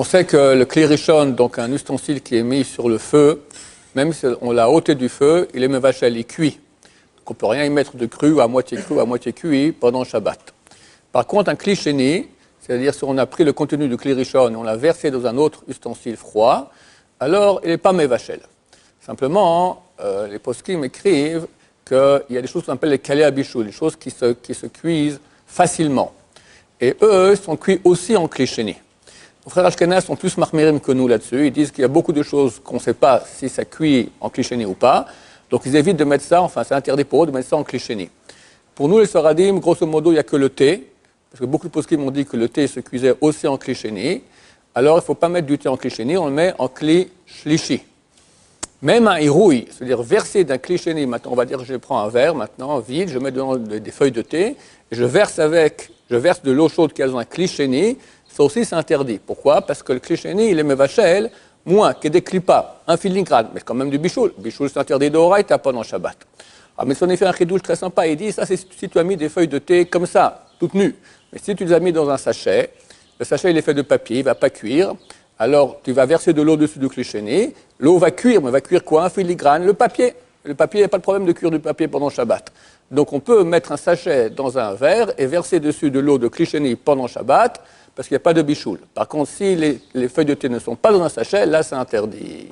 sait que le kli rishon, donc un ustensile qui est mis sur le feu, même si on l'a ôté du feu, il est mevachel, il cuit. Donc on ne peut rien y mettre de cru, à moitié cuit pendant Shabbat. Par contre, un kli sheni, c'est-à-dire si on a pris le contenu du kli rishon et on l'a versé dans un autre ustensile froid, alors il n'est pas mevachel. Simplement, les poskim écrivent qu'il y a des choses qu'on appelle les kalei abichou, des choses qui se cuisent facilement. Et eux sont cuits aussi en kli sheni. Les frères Ashkenaz sont plus marmirim que nous là-dessus. Ils disent qu'il y a beaucoup de choses qu'on ne sait pas si ça cuit en kli sheni ou pas. Donc ils évitent de mettre ça, enfin c'est interdit pour eux de mettre ça en kli sheni. Pour nous les Sfaradim, grosso modo, il n'y a que le thé. Parce que beaucoup de poskim m'ont dit que le thé se cuisait aussi en kli sheni. Alors il ne faut pas mettre du thé en kli sheni, on le met en kli shlishi. Même un iroui, c'est-à-dire verser d'un kli sheni, maintenant on va dire que je prends un verre maintenant vide, je mets dedans des feuilles de thé, et je verse de l'eau chaude qui est dans un kli sheni, ça aussi c'est interdit. Pourquoi? Parce que le kli sheni, il est mevachel, moins que des klipas, un filigrane, mais quand même du bichoul. Bichoul c'est interdit d'oraïta pendant Shabbat. Ah, mais si on a fait un chidouche très sympa, il dit, ça c'est si tu as mis des feuilles de thé comme ça, toutes nues. Mais si tu les as mis dans un sachet, le sachet il est fait de papier, il ne va pas cuire. Alors, tu vas verser de l'eau dessus du kli sheni, l'eau va cuire, mais va cuire quoi? Un filigrane, le papier. Le papier, il n'y a pas de problème de cuire du papier pendant Shabbat. Donc, on peut mettre un sachet dans un verre et verser dessus de l'eau de kli sheni pendant Shabbat, parce qu'il n'y a pas de bichoul. Par contre, si les feuilles de thé ne sont pas dans un sachet, là, c'est interdit.